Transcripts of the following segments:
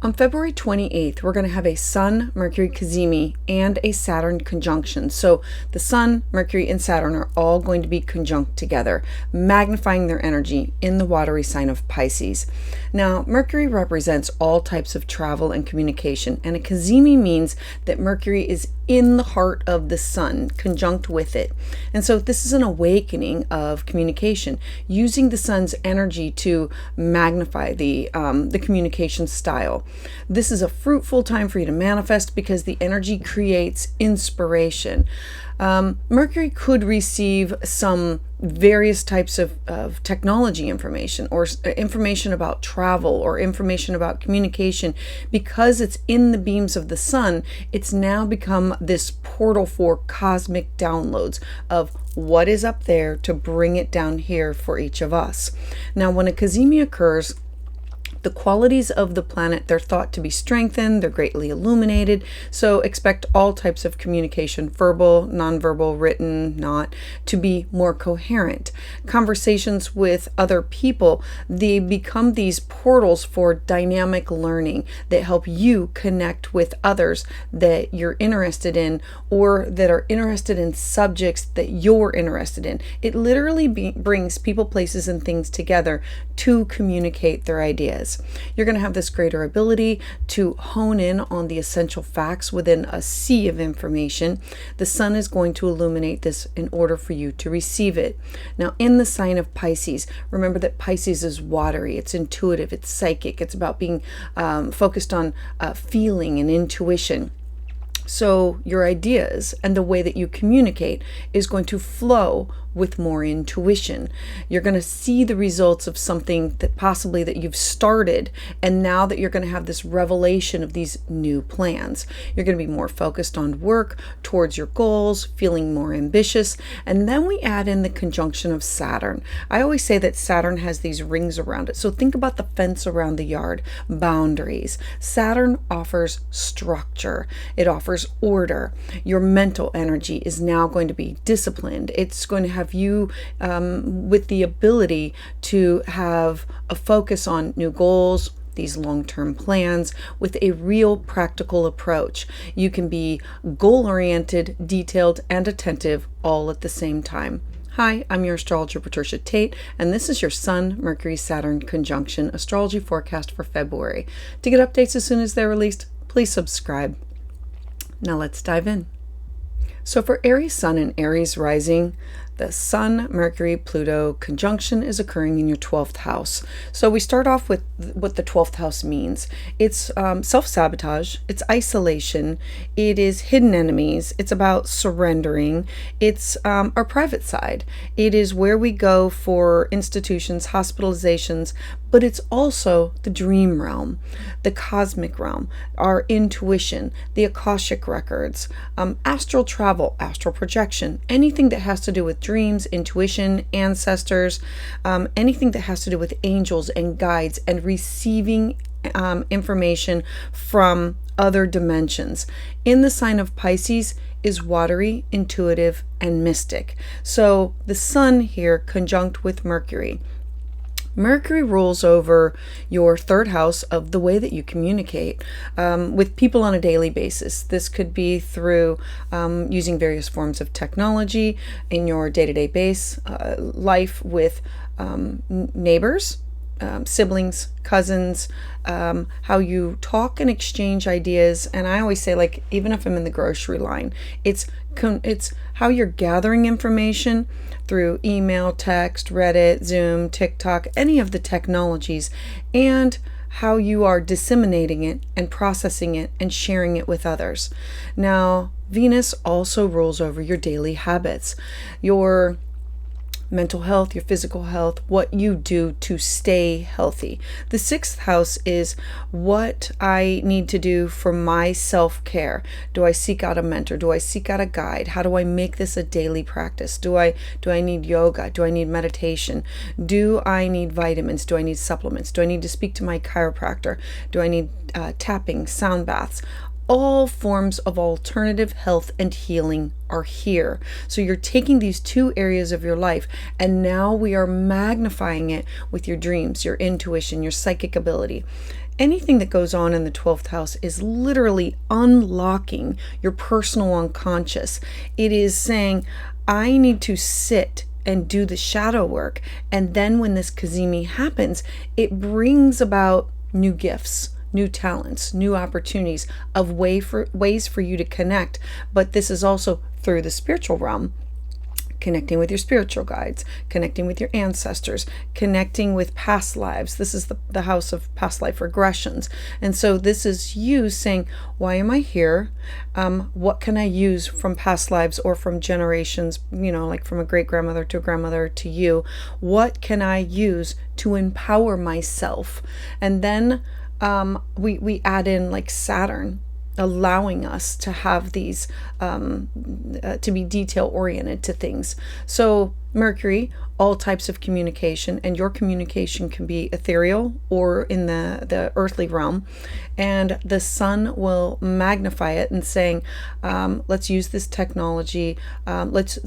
On February 28th, we're going to have a Sun, Mercury Cazimi, and a Saturn conjunction. So the Sun, Mercury, and Saturn are all going to be conjunct together, magnifying their energy in the watery sign of Pisces. Now, Mercury represents all types of travel and communication, and a Cazimi means that Mercury is in the heart of the Sun, conjunct with it. And so this is an awakening of communication, using the Sun's energy to magnify the communication style. This is a fruitful time for you to manifest because the energy creates inspiration. Mercury could receive some various types of technology information or information about travel or information about communication. Because it's in the beams of the Sun, it's now become this portal for cosmic downloads of what is up there to bring it down here for each of us. Now, when a Cazimi occurs, the qualities of the planet, they're thought to be strengthened, they're greatly illuminated, so expect all types of communication, verbal, nonverbal, written, not, to be more coherent. Conversations with other people, they become these portals for dynamic learning that help you connect with others that you're interested in or that are interested in subjects that you're interested in. It literally brings people, places, and things together to communicate their ideas. You're going to have this greater ability to hone in on the essential facts within a sea of information. The Sun is going to illuminate this in order for you to receive it. Now, in the sign of Pisces, remember that Pisces is watery, it's intuitive, it's psychic, it's about being focused on feeling and intuition. So your ideas and the way that you communicate is going to flow with more intuition. You're going to see the results of something that possibly that you've started, and now that you're going to have this revelation of these new plans. You're going to be more focused on work, towards your goals, feeling more ambitious. And then we add in the conjunction of Saturn. I always say that Saturn has these rings around it. So think about the fence around the yard, boundaries. Saturn offers structure. It offers order. Your mental energy is now going to be disciplined. It's going to have you with the ability to have a focus on new goals, these long-term plans, with a real practical approach. You can be goal-oriented, detailed, and attentive all at the same time. Hi, I'm your astrologer, Patricia Tate, and this is your Sun, Mercury, Saturn conjunction astrology forecast for February. To get updates as soon as they're released, please subscribe. Now let's dive in. So for Aries Sun and Aries Rising, the Sun, Mercury, Pluto conjunction is occurring in your 12th house. So we start off with what the 12th house means. It's self-sabotage, it's isolation, it is hidden enemies, it's about surrendering, it's our private side. It is where we go for institutions, hospitalizations, but it's also the dream realm, the cosmic realm, our intuition, the Akashic records, astral travel, astral projection, anything that has to do with dreams, intuition, ancestors, anything that has to do with angels and guides and receiving information from other dimensions. In the sign of Pisces is watery, intuitive, and mystic. So the Sun here conjunct with Mercury. Mercury rules over your third house of the way that you communicate with people on a daily basis. This could be through using various forms of technology in your day-to-day base life with neighbors, siblings, cousins, how you talk and exchange ideas. And I always say, like, even if I'm in the grocery line, it's how you're gathering information through email, text, Reddit, Zoom, TikTok, any of the technologies, and how you are disseminating it and processing it and sharing it with others. Now, Venus also rules over your daily habits, your mental health, your physical health, what you do to stay healthy. The 6th house is what I need to do for my self-care. Do I seek out a mentor? Do I seek out a guide? How do I make this a daily practice? Do I need yoga? Do I need meditation? Do I need vitamins? Do I need supplements? Do I need to speak to my chiropractor? Do I need tapping, sound baths? All forms of alternative health and healing are here. So you're taking these two areas of your life, and now we are magnifying it with your dreams, your intuition, your psychic ability. anything that goes on in the 12th house is literally unlocking your personal unconscious. It is saying, I need to sit and do the shadow work. And then when this Cazimi happens, it brings about new gifts, new talents, new opportunities of ways for you to connect. But this is also through the spiritual realm. Connecting with your spiritual guides, connecting with your ancestors, connecting with past lives. This is the house of past life regressions. And so this is you saying, why am I here? What can I use from past lives or from generations, like from a great grandmother to a grandmother to you? What can I use to empower myself? And then we add in like Saturn, allowing us to have these, to be detail oriented to things. So Mercury, all types of communication, and your communication can be ethereal or in the earthly realm. And the sun will magnify it and saying, let's use this technology. Let's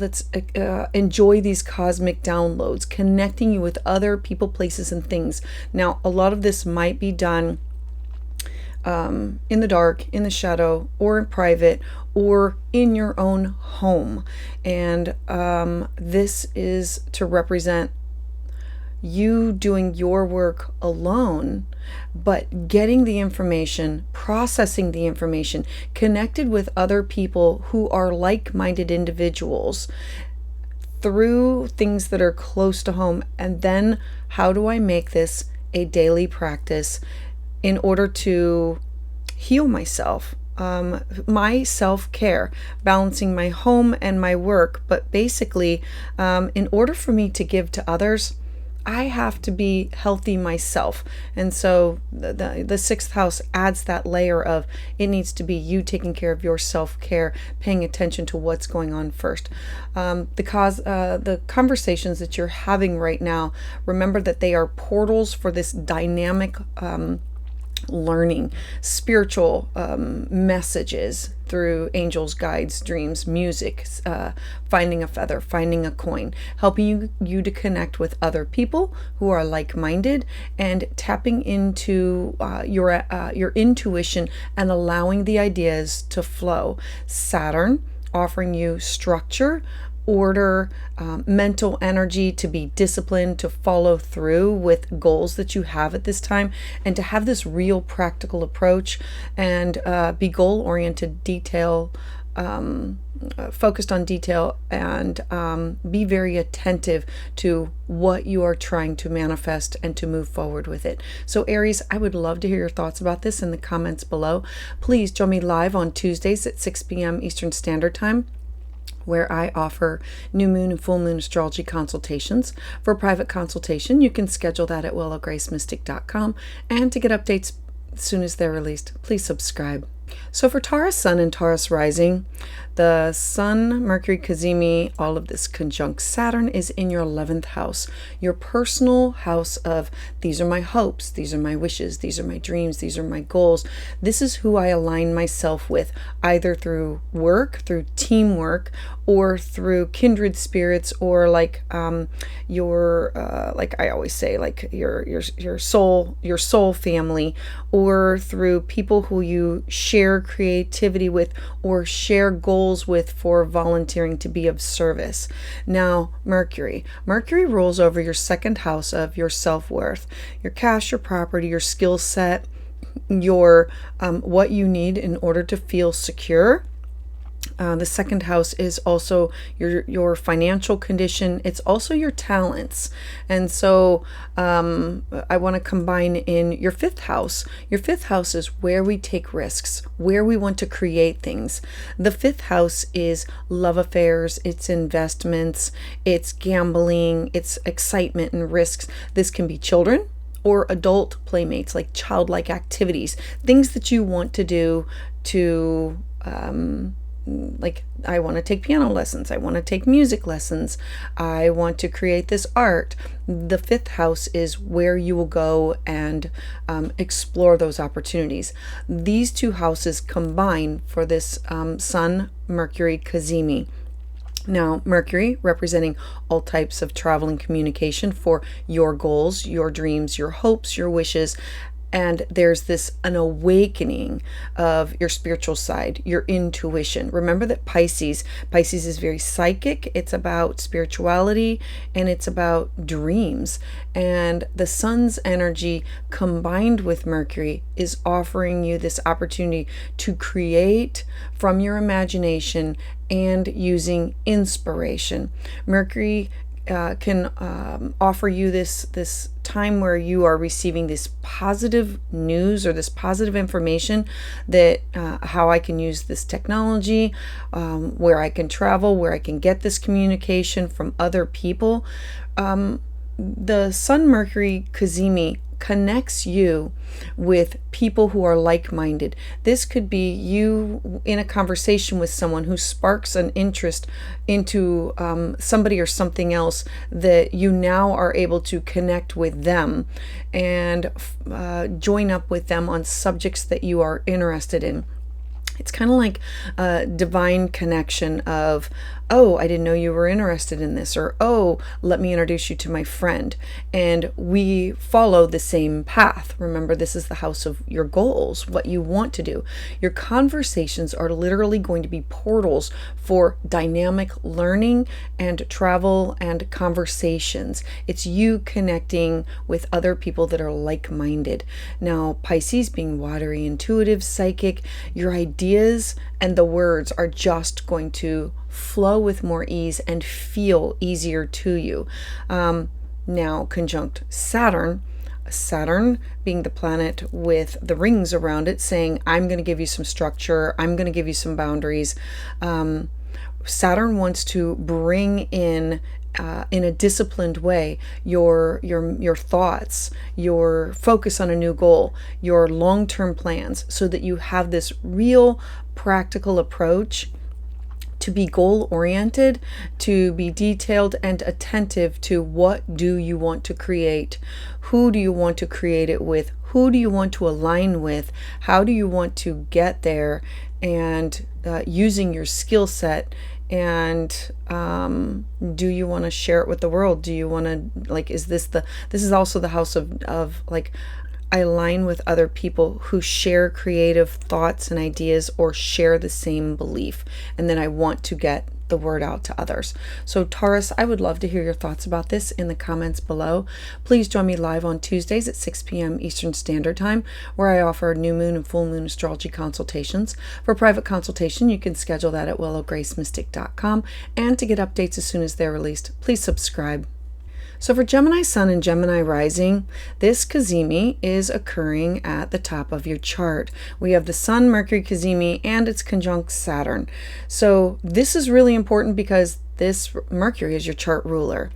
enjoy these cosmic downloads, connecting you with other people, places, and things. Now, a lot of this might be done in the dark, in the shadow, or in private, or in your own home. And this is to represent you doing your work alone, but getting the information, processing the information, connected with other people who are like-minded individuals through things that are close to home. And then how do I make this a daily practice in order to heal myself, my self-care, balancing my home and my work. But basically, in order for me to give to others, I have to be healthy myself. And so the sixth house adds that layer of, it needs to be you taking care of your self-care, paying attention to what's going on first. The conversations that you're having right now, remember that they are portals for this dynamic learning, spiritual messages through angels, guides, dreams, music, finding a feather, finding a coin, helping you to connect with other people who are like-minded, and tapping into your intuition and allowing the ideas to flow. Saturn offering you structure, order, mental energy to be disciplined, to follow through with goals that you have at this time, and to have this real practical approach and be goal-oriented, detail, focused on detail, and be very attentive to what you are trying to manifest and to move forward with it. So Aries, I would love to hear your thoughts about this in the comments below. Please join me live on Tuesdays at 6 p.m. Eastern Standard Time, where I offer new moon and full moon astrology consultations. For a private consultation, you can schedule that at willowgracemystic.com. And to get updates as soon as they're released, please subscribe. So for Taurus Sun and Taurus Rising, the Sun, Mercury, Cazimi, all of this conjunct Saturn is in your 11th house, your personal house of, these are my hopes, these are my wishes, these are my dreams, these are my goals. This is who I align myself with, either through work, through teamwork, or through kindred spirits, or like like I always say, like your soul family, or through people who you share creativity with or share goals with for volunteering to be of service. Now, Mercury rules over your second house of your self-worth, your cash, your property, your skill set, your what you need in order to feel secure. The second house is also your financial condition. It's also your talents. And so I want to combine in your fifth house. Your fifth house is where we take risks, where we want to create things. The fifth house is love affairs, it's investments, it's gambling, it's excitement and risks. This can be children or adult playmates, like childlike activities, things that you want to do to like, I want to take piano lessons, I want to take music lessons, I want to create this art. The fifth house is where you will go and explore those opportunities. These two houses combine for this Sun Mercury Cazimi. Now, Mercury representing all types of travel and communication for your goals, your dreams, your hopes, your wishes, and there's an awakening of your spiritual side, your intuition. Remember that Pisces is very psychic. It's about spirituality and it's about dreams. And the sun's energy combined with Mercury is offering you this opportunity to create from your imagination and using inspiration. Mercury can offer you this time where you are receiving this positive news or this positive information that how I can use this technology, where I can travel, where I can get this communication from other people. The Sun Mercury Cazimi connects you with people who are like-minded. This could be you in a conversation with someone who sparks an interest into somebody or something else, that you now are able to connect with them and join up with them on subjects that you are interested in. It's kind of like a divine connection of, oh, I didn't know you were interested in this, or, oh, let me introduce you to my friend. And we follow the same path. Remember, this is the house of your goals, what you want to do. Your conversations are literally going to be portals for dynamic learning and travel and conversations. It's you connecting with other people that are like-minded. Now, Pisces being watery, intuitive, psychic, your ideas and the words are just going to flow with more ease and feel easier to you. Now, conjunct Saturn being the planet with the rings around it, saying, I'm going to give you some structure, I'm going to give you some boundaries. Saturn wants to bring in a disciplined way, your thoughts, your focus on a new goal, your long-term plans, so that you have this real practical approach to be goal-oriented, to be detailed and attentive to what do you want to create, who do you want to create it with, who do you want to align with, how do you want to get there, and using your skill set. And do you want to share it with the world? Do you want to, like, this is also the house of like, I align with other people who share creative thoughts and ideas or share the same belief, and then I want to get the word out to others. So Taurus, I would love to hear your thoughts about this in the comments below. Please join me live on Tuesdays at 6 p.m. Eastern Standard Time, where I offer new moon and full moon astrology consultations. For private consultation, you can schedule that at willowgracemystic.com, and to get updates as soon as they're released, please subscribe. So for Gemini Sun and Gemini Rising, this Cazimi is occurring at the top of your chart. We have the Sun Mercury Cazimi and it's conjunct Saturn. So this is really important because this Mercury is your chart ruler.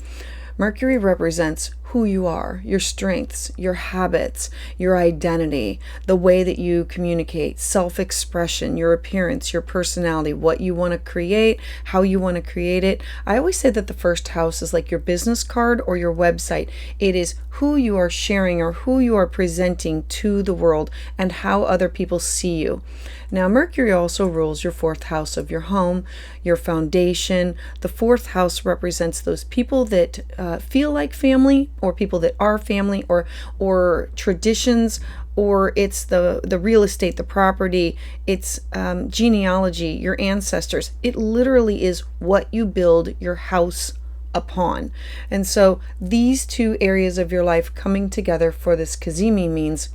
Mercury represents who you are, your strengths, your habits, your identity, the way that you communicate, self-expression, your appearance, your personality, what you want to create, how you want to create it. I always say that the first house is like your business card or your website. It is who you are sharing or who you are presenting to the world and how other people see you. Now, Mercury also rules your fourth house of your home, your foundation. The fourth house represents those people that feel like family, or people that are family, or traditions, or it's the real estate, the property, it's genealogy, your ancestors. It literally is what you build your house upon. And so these two areas of your life coming together for this Cazimi means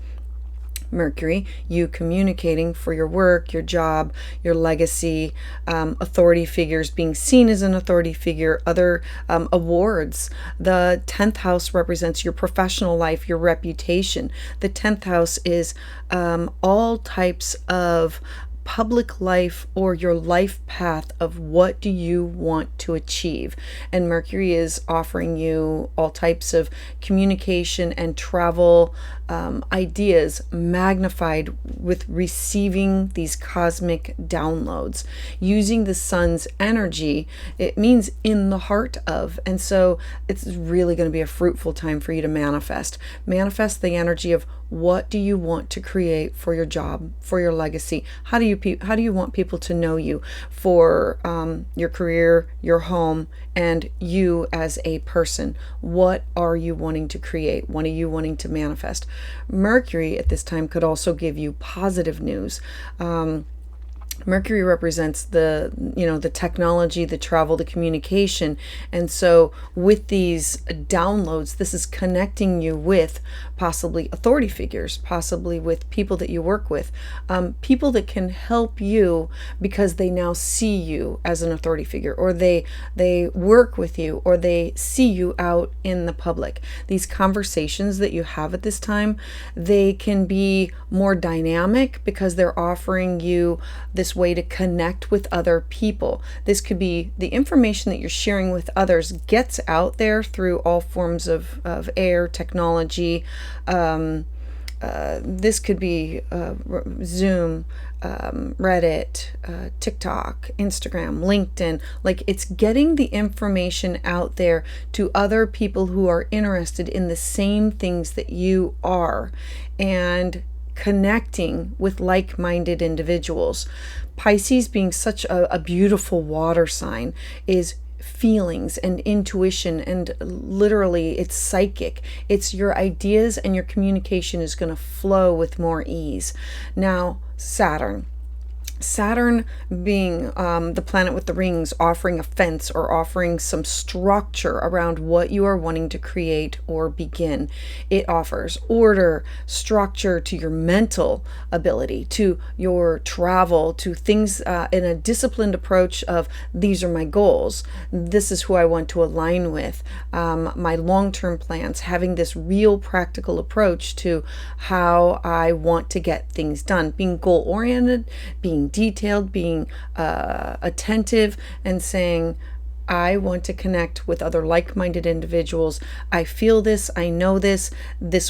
Mercury, you communicating for your work, your job, your legacy, authority figures, being seen as an authority figure, other awards. The 10th house represents your professional life, your reputation. The 10th house is all types of public life or your life path of what do you want to achieve. And Mercury is offering you all types of communication and travel ideas magnified with receiving these cosmic downloads. Using the sun's energy, it means in the heart of. And so it's really going to be a fruitful time for you to manifest. Manifest the energy of what do you want to create for your job, for your legacy? How do you want people to know you, for your career, your home, and you as a person? What are you wanting to create? What are you wanting to manifest? Mercury at this time could also give you positive news. Mercury represents the technology, the travel, the communication. And so with these downloads, this is connecting you with possibly authority figures, possibly with people that you work with, people that can help you because they now see you as an authority figure, or they work with you, or they see you out in the public. These conversations that you have at this time, they can be more dynamic because they're offering you this way to connect with other people. This could be the information that you're sharing with others gets out there through all forms of air, technology. This could be Zoom, Reddit, TikTok, Instagram, LinkedIn. Like, it's getting the information out there to other people who are interested in the same things that you are, and connecting with like-minded individuals. Pisces, being such a beautiful water sign, is feelings and intuition, and literally it's psychic. It's your ideas, and your communication is going to flow with more ease. Now, Saturn being the planet with the rings, offering a fence or offering some structure around what you are wanting to create or begin. It offers order, structure to your mental ability, to your travel, to things in a disciplined approach of, these are my goals, this is who I want to align with, my long-term plans, having this real practical approach to how I want to get things done, being goal-oriented, being detailed, being attentive, and saying, I want to connect with other like-minded individuals. I feel this, I know this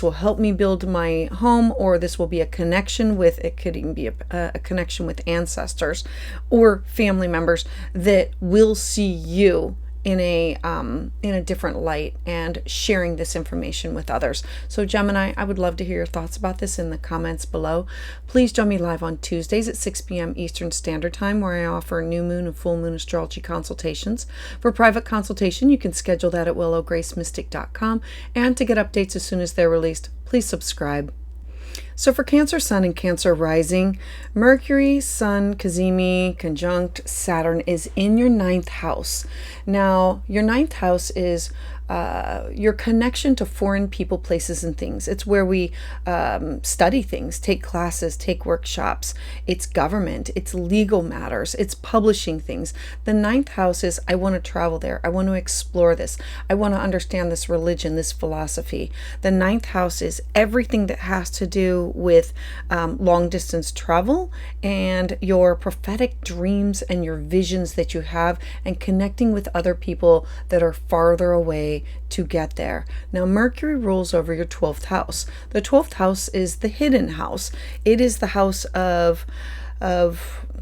will help me build my home, or this will be a connection with, it could even be a connection with ancestors or family members that will see you in a different light, and sharing this information with others. So Gemini, I would love to hear your thoughts about this in the comments below. Please join me live on Tuesdays at 6 p.m. Eastern Standard Time, where I offer new moon and full moon astrology consultations. For private consultation, you can schedule that at willowgracemystic.com, and to get updates as soon as they're released, please subscribe. So for Cancer Sun and Cancer Rising, Mercury, Sun, Cazimi, conjunct Saturn is in your 9th house. Now, your 9th house is your connection to foreign people, places, and things. It's where we study things, take classes, take workshops. It's government, it's legal matters, it's publishing things. The 9th house is, I want to travel there. I want to explore this. I want to understand this religion, this philosophy. The 9th house is everything that has to do with long distance travel, and your prophetic dreams and your visions that you have, and connecting with other people that are farther away to get there. Now, Mercury rules over your 12th house. The 12th house is the hidden house. It is the house of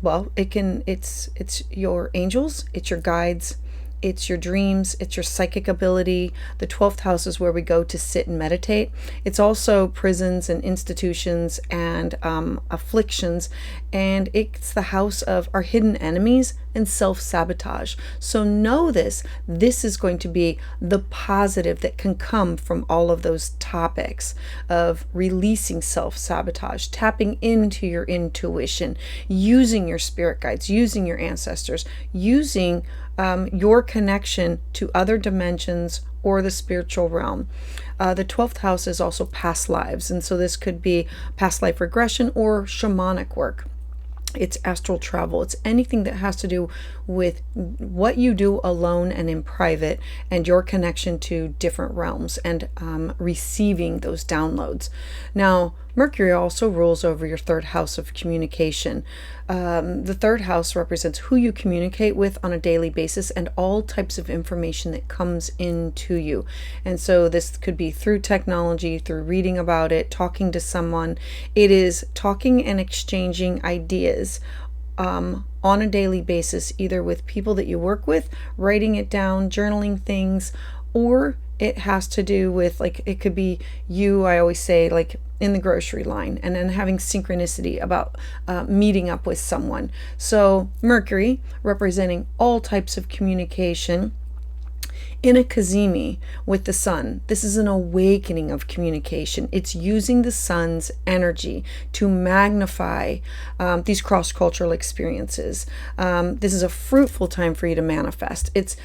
well, it's your angels, it's your guides, it's your dreams, it's your psychic ability. The 12th house is where we go to sit and meditate. It's also prisons and institutions and afflictions, and it's the house of our hidden enemies and self-sabotage. So know this is going to be the positive that can come from all of those topics of releasing self-sabotage, tapping into your intuition, using your spirit guides, using your ancestors, using your connection to other dimensions or the spiritual realm. The 12th house is also past lives, and so this could be past life regression or shamanic work. It's astral travel. It's anything that has to do with what you do alone and in private, and your connection to different realms, and receiving those downloads. Now, Mercury also rules over your 3rd house of communication. The 3rd house represents who you communicate with on a daily basis, and all types of information that comes into you. And so this could be through technology, through reading about it, talking to someone. It is talking and exchanging ideas on a daily basis, either with people that you work with, writing it down, journaling things, or it has to do with, like, it could be you, I always say, like in the grocery line, and then having synchronicity about meeting up with someone. So Mercury, representing all types of communication, In a Cazimi with the sun, this is an awakening of communication. It's using the sun's energy to magnify these cross-cultural experiences. This is a fruitful time for you to manifest. It's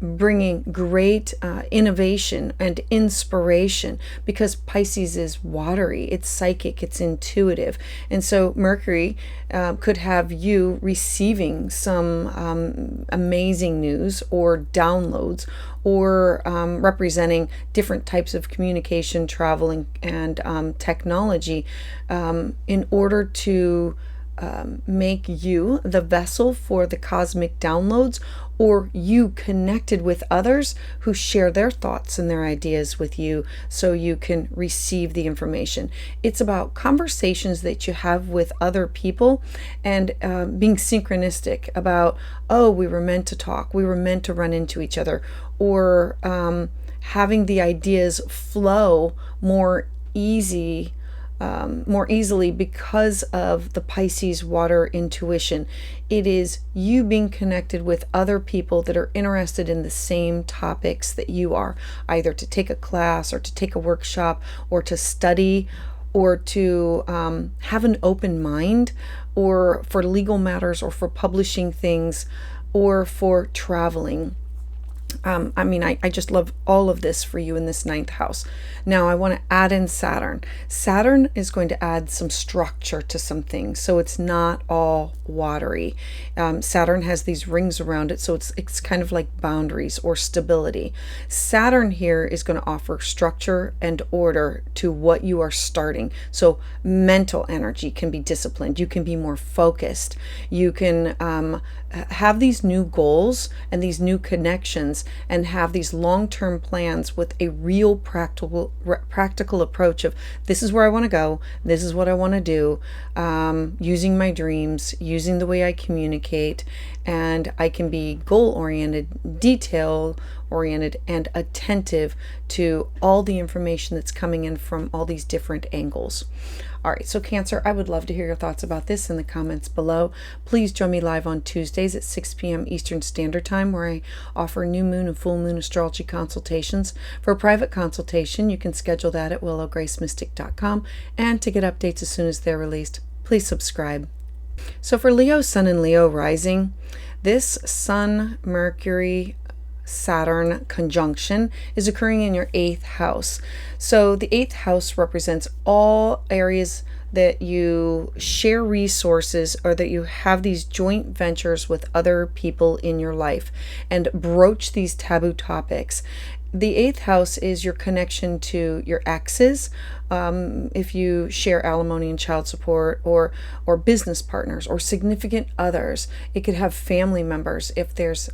bringing great innovation and inspiration, because Pisces is watery, it's psychic, it's intuitive. And so Mercury could have you receiving some amazing news or downloads, or representing different types of communication, travel, and technology in order to make you the vessel for the cosmic downloads, or you connected with others who share their thoughts and their ideas with you so you can receive the information. It's about conversations that you have with other people, and being synchronistic about, oh, we were meant to talk, we were meant to run into each other, or having the ideas flow more easily because of the Pisces water intuition. It is you being connected with other people that are interested in the same topics that you are, either to take a class or to take a workshop or to study or to have an open mind, or for legal matters, or for publishing things, or for traveling. I just love all of this for you in this 9th house. Now I want to add in Saturn. Saturn is going to add some structure to some things, so it's not all watery. Saturn has these rings around it, so it's kind of like boundaries or stability. Saturn here is going to offer structure and order to what you are starting. So mental energy can be disciplined. You can be more focused. You can have these new goals and these new connections, and have these long-term plans with a real practical approach of, this is where I want to go, this is what I want to do, using my dreams, using the way I communicate, and I can be goal-oriented, detail-oriented, and attentive to all the information that's coming in from all these different angles. All right, so Cancer, I would love to hear your thoughts about this in the comments below. Please join me live on Tuesdays at 6 p.m. Eastern Standard Time, where I offer new moon and full moon astrology consultations. For a private consultation, you can schedule that at willowgracemystic.com. And to get updates as soon as they're released, please subscribe. So for Leo Sun and Leo Rising, this Sun, Mercury, Saturn conjunction is occurring in your 8th house. So the 8th house represents all areas that you share resources, or that you have these joint ventures with other people in your life and broach these taboo topics. The 8th house is your connection to your exes, if you share alimony and child support, or business partners or significant others. It could have family members if there's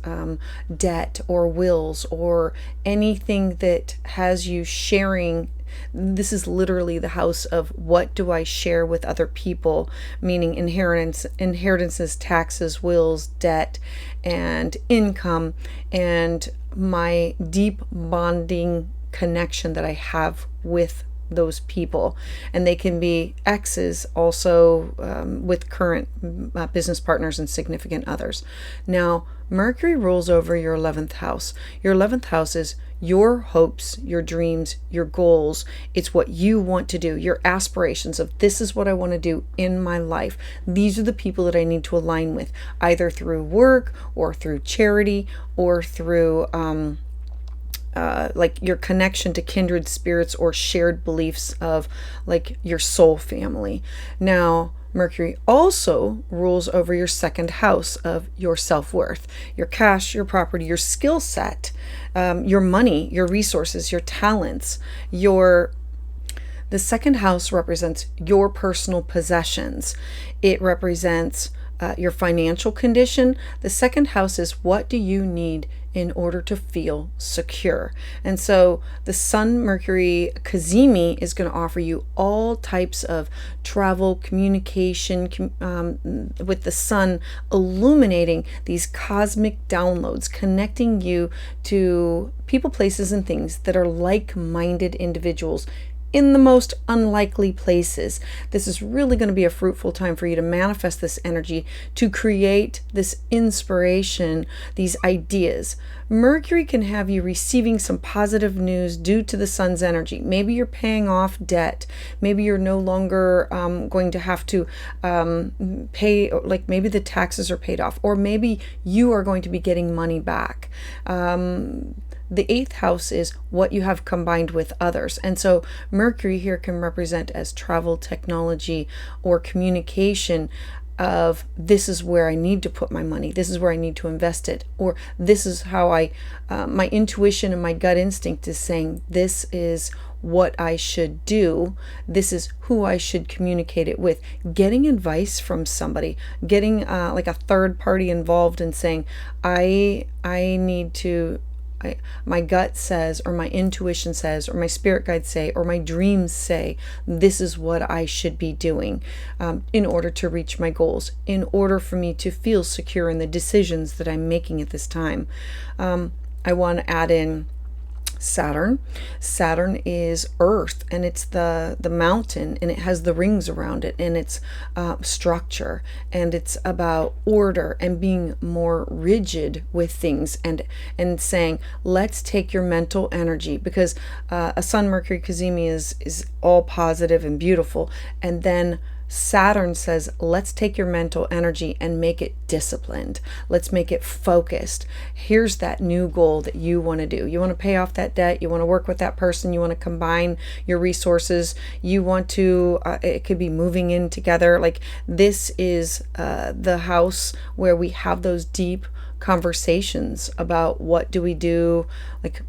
debt or wills or anything that has you sharing. This is literally the house of what do I share with other people, meaning inheritances, taxes, wills, debt, and income, and my deep bonding connection that I have with those people. And they can be exes also, with current business partners and significant others. Now, Mercury rules over your 11th house. Your 11th house is your hopes, your dreams, your goals. It's what you want to do, your aspirations of, this is what I want to do in my life. These are the people that I need to align with, either through work or through charity or through like your connection to kindred spirits or shared beliefs of like your soul family. Now, Mercury also rules over your 2nd house of your self-worth, your cash, your property, your skill set, your money, your resources, your talents. The 2nd house represents your personal possessions. It represents your financial condition. The 2nd house is, what do you need in order to feel secure? And so the Sun Mercury Cazimi is going to offer you all types of travel, communication, with the sun illuminating these cosmic downloads, connecting you to people, places, and things that are like-minded individuals in the most unlikely places. This is really going to be a fruitful time for you to manifest this energy, to create this inspiration, these ideas. Mercury can have you receiving some positive news due to the sun's energy. Maybe you're paying off debt. Maybe you're no longer going to have to pay, like maybe the taxes are paid off, or maybe you are going to be getting money back. The 8th house is what you have combined with others. And so Mercury here can represent as travel, technology, or communication of this is where I need to put my money. This is where I need to invest it. Or this is how my intuition and my gut instinct is saying this is what I should do. This is who I should communicate it with. Getting advice from somebody, getting like a third party involved and saying, I need to, my gut says, or my intuition says, or my spirit guides say, or my dreams say, this is what I should be doing in order to reach my goals, in order for me to feel secure in the decisions that I'm making at this time. I want to add in Saturn. Saturn is earth, and it's the mountain, and it has the rings around it, and it's structure, and it's about order and being more rigid with things, and saying, let's take your mental energy, because a Sun Mercury Cazimi is all positive and beautiful, and then Saturn says, let's take your mental energy and make it disciplined. Let's make it focused. Here's that new goal that you want to do. You want to pay off that debt. You want to work with that person. You want to combine your resources. You want to, it could be moving in together. Like this is the house where we have those deep conversations about what do we do, like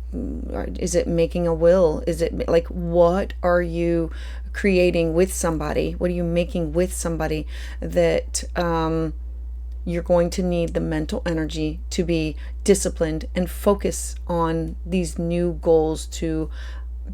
is it making a will, is it like what are you creating with somebody, what are you making with somebody that you're going to need the mental energy to be disciplined and focus on these new goals to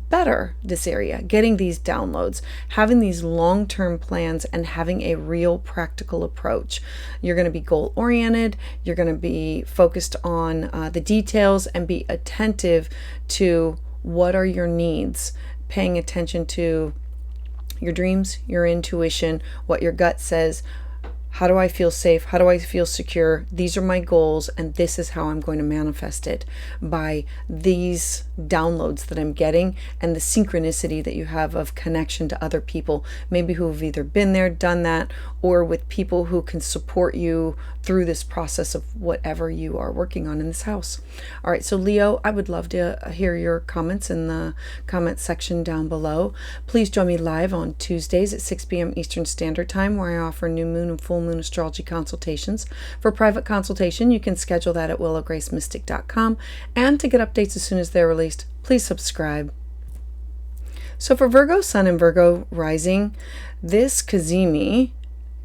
better this area, getting these downloads, having these long-term plans, and having a real practical approach. You're going to be goal-oriented, you're going to be focused on the details and be attentive to what are your needs, paying attention to your dreams, your intuition, what your gut says. How do I feel safe? How do I feel secure? These are my goals, and this is how I'm going to manifest it by these downloads that I'm getting and the synchronicity that you have of connection to other people, maybe who have either been there, done that, or with people who can support you through this process of whatever you are working on in this house. All right, so Leo, I would love to hear your comments in the comment section down below. Please join me live on Tuesdays at 6 p.m. Eastern Standard Time, where I offer new moon and full moon astrology consultations. For private consultation, you can schedule that at willowgracemystic.com, and to get updates as soon as they're released, please subscribe. So for Virgo Sun and Virgo Rising, this Cazimi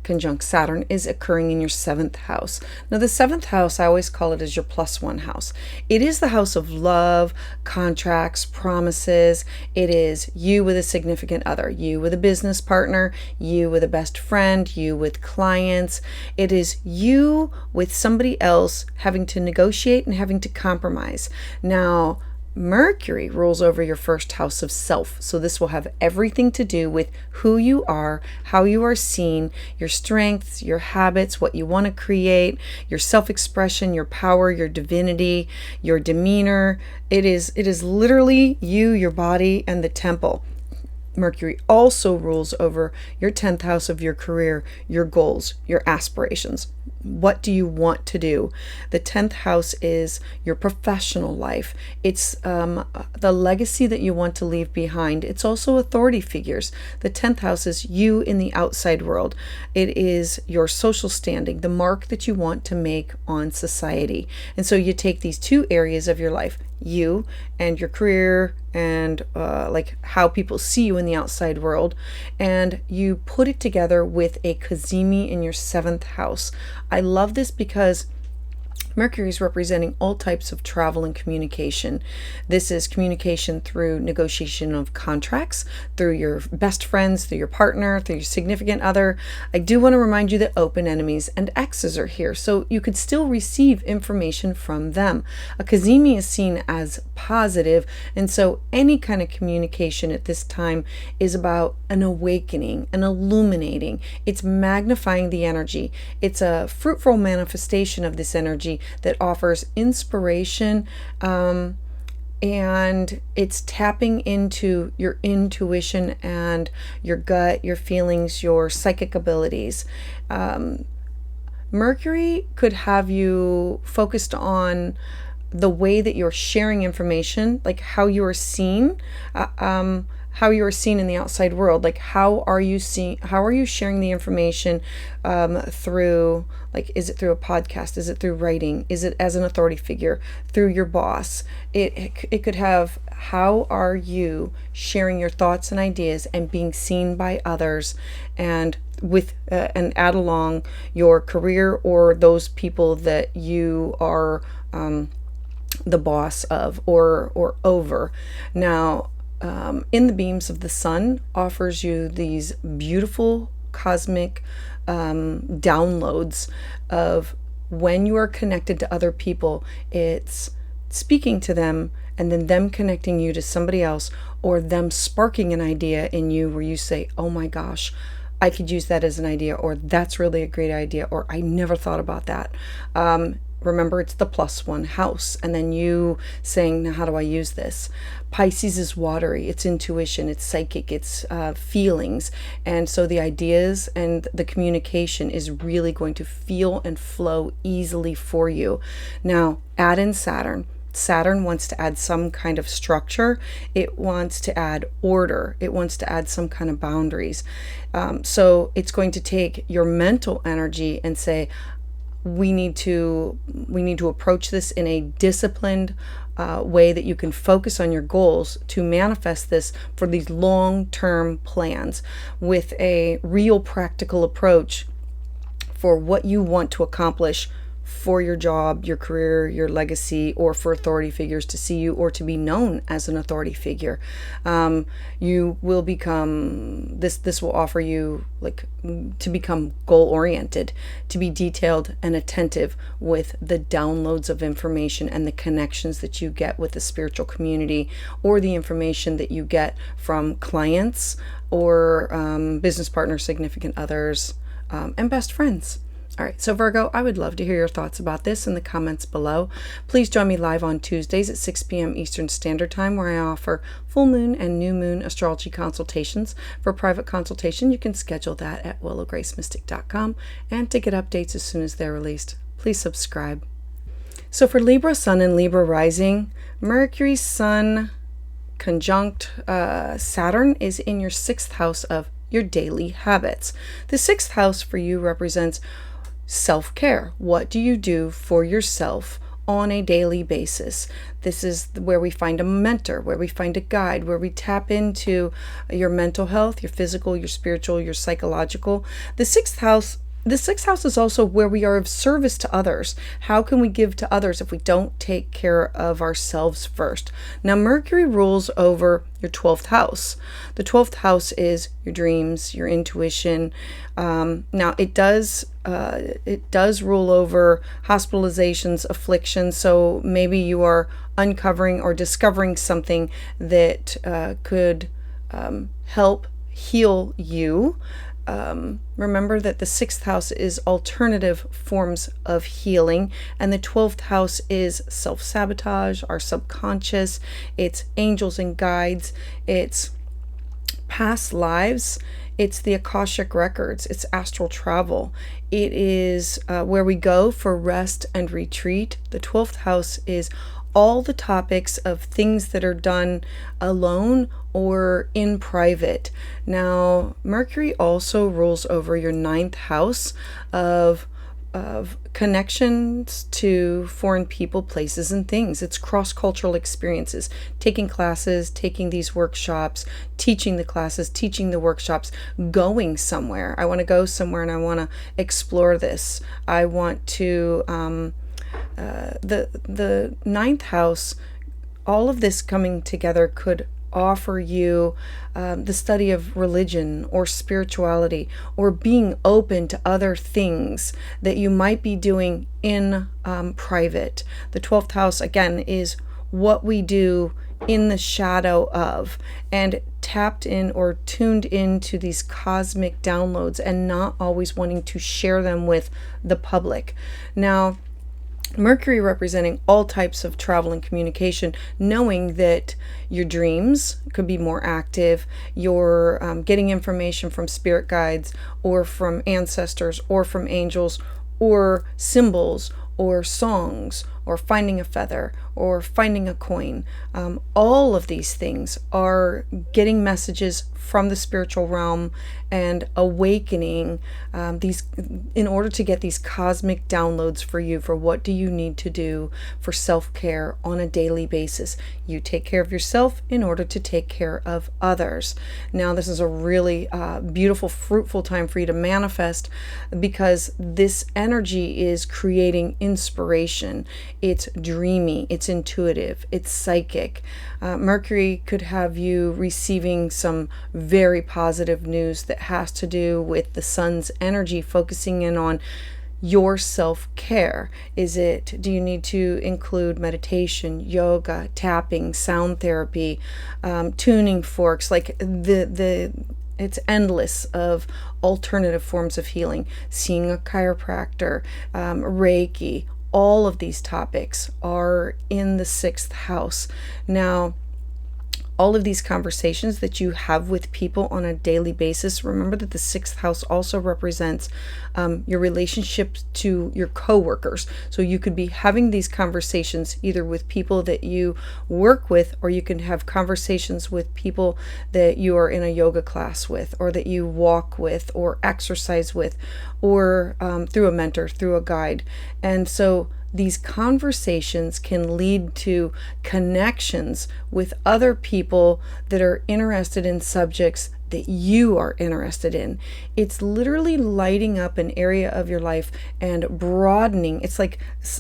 conjunct Saturn is occurring in your 7th house. Now the 7th house, I always call it as your +1 house. It is the house of love, contracts, promises. It is you with a significant other, you with a business partner, you with a best friend, you with clients. It is you with somebody else having to negotiate and having to compromise. Now Mercury rules over your 1st house of self. So this will have everything to do with who you are, how you are seen, your strengths, your habits, what you want to create, your self-expression, your power, your divinity, your demeanor. It is literally you, your body, and the temple. Mercury also rules over your 10th house of your career, your goals, your aspirations. What do you want to do? The 10th house is your professional life. It's the legacy that you want to leave behind. It's also authority figures. The 10th house is you in the outside world. It is your social standing, the mark that you want to make on society. And so you take these two areas of your life, you and your career and like how people see you in the outside world, and you put it together with a Cazimi in your 7th house. I love this because Mercury is representing all types of travel and communication. This is communication through negotiation of contracts, through your best friends, through your partner, through your significant other. I do want to remind you that open enemies and exes are here, so you could still receive information from them. A Cazimi is seen as positive, and so any kind of communication at this time is about an awakening, an illuminating. It's magnifying the energy. It's a fruitful manifestation of this energy that offers inspiration, and it's tapping into your intuition and your gut, your feelings, your psychic abilities. Mercury could have you focused on the way that you're sharing information, like how you are seen, how you are seen in the outside world. Like how are you sharing the information through, like, is it through a podcast? Is it through writing? Is it as an authority figure, through your boss? It could have, how are you sharing your thoughts and ideas and being seen by others, and with and add along your career or those people that you are the boss of or over. Now, in the beams of the sun offers you these beautiful cosmic downloads of when you are connected to other people. It's speaking to them and then them connecting you to somebody else, or them sparking an idea in you where you say, oh my gosh, I could use that as an idea, or that's really a great idea, or I never thought about that. Remember, it's the +1 house, and then you saying, now how do I use this? Pisces is watery, it's intuition, it's psychic, it's feelings, and so the ideas and the communication is really going to feel and flow easily for you. Now, add in Saturn. Saturn wants to add some kind of structure. It wants to add order. It wants to add some kind of boundaries. So it's going to take your mental energy and say, we need to approach this in a disciplined way that you can focus on your goals to manifest this for these long-term plans with a real practical approach for what you want to accomplish for your job, your career, your legacy, or for authority figures to see you or to be known as an authority figure. You will become, this will offer you to become goal-oriented, to be detailed and attentive with the downloads of information and the connections that you get with the spiritual community, or the information that you get from clients or business partners, significant others, and best friends. All right, so Virgo, I would love to hear your thoughts about this in the comments below. Please join me live on Tuesdays at 6 p.m. Eastern Standard Time, where I offer full moon and new moon astrology consultations. For private consultation, you can schedule that at willowgracemystic.com. And to get updates as soon as they're released, please subscribe. So for Libra Sun and Libra Rising, Mercury Sun conjunct Saturn is in your 6th house of your daily habits. The 6th house for you represents self-care. What do you do for yourself on a daily basis? This is where we find a mentor, where we find a guide, where we tap into your mental health, your physical, your spiritual, your psychological. The sixth house is also where we are of service to others. How can we give to others if we don't take care of ourselves first? Now, Mercury rules over your 12th house. The 12th house is your dreams, your intuition. Now, it does rule over hospitalizations, afflictions. So maybe you are uncovering or discovering something that could help heal you. Remember that the 6th house is alternative forms of healing, and the 12th house is self-sabotage, our subconscious, it's angels and guides, it's past lives, it's the Akashic records, it's astral travel. It is where we go for rest and retreat. The 12th house is all the topics of things that are done alone or in private. Now, Mercury also rules over your 9th house of connections to foreign people, places, and things. It's cross-cultural experiences, taking classes, taking these workshops, teaching the classes, teaching the workshops, going somewhere. I want to go somewhere and I want to explore this. I want to the 9th house, all of this coming together could offer you the study of religion or spirituality, or being open to other things that you might be doing in private. The 12th house, again, is what we do in the shadow of, and tapped in or tuned into these cosmic downloads and not always wanting to share them with the public. Now, Mercury representing all types of travel and communication, knowing that your dreams could be more active, you're getting information from spirit guides or from ancestors or from angels or symbols or songs or finding a feather or finding a coin. All of these things are getting messages from the spiritual realm and awakening these in order to get these cosmic downloads for you for what do you need to do for self-care on a daily basis. You take care of yourself in order to take care of others. Now this is a really beautiful, fruitful time for you to manifest, because this energy is creating inspiration. It's dreamy, it's intuitive, it's psychic. Mercury could have you receiving some very positive news that has to do with the sun's energy focusing in on your self-care. Do you need to include meditation, yoga, tapping, sound therapy, tuning forks, like it's endless of alternative forms of healing, seeing a chiropractor, Reiki. All of these topics are in the 6th house. Now, all of these conversations that you have with people on a daily basis, remember that the 6th house also represents your relationship to your coworkers. So you could be having these conversations either with people that you work with, or you can have conversations with people that you are in a yoga class with, or that you walk with, or exercise with, or through a mentor, through a guide. And so these conversations can lead to connections with other people that are interested in subjects that you are interested in. It's literally lighting up an area of your life and broadening. It's like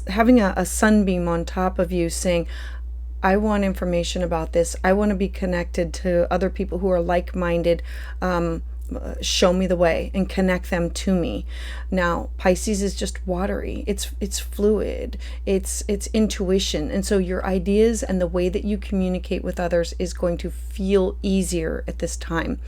having a sunbeam on top of you saying, I want information about this. I want to be connected to other people who are like-minded. Show me the way and connect them to me. Now, Pisces is just watery. It's fluid. It's intuition. And so your ideas and the way that you communicate with others is going to feel easier at this time.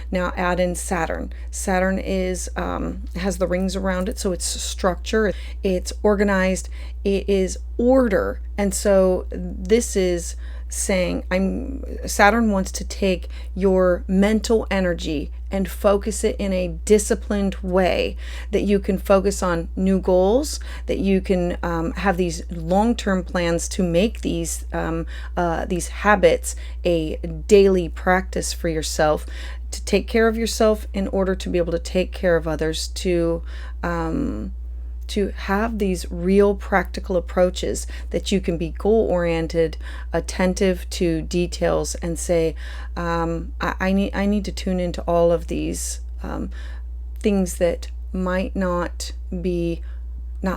Now add in Saturn. Saturn is has the rings around it, so it's structure, it's organized, it is order. And so this is saying Saturn wants to take your mental energy and focus it in a disciplined way, that you can focus on new goals, that you can have these long-term plans to make these habits a daily practice for yourself, to take care of yourself in order to be able to take care of others, to have these real practical approaches that you can be goal-oriented, attentive to details, and say, I need to tune into all of these things that might not be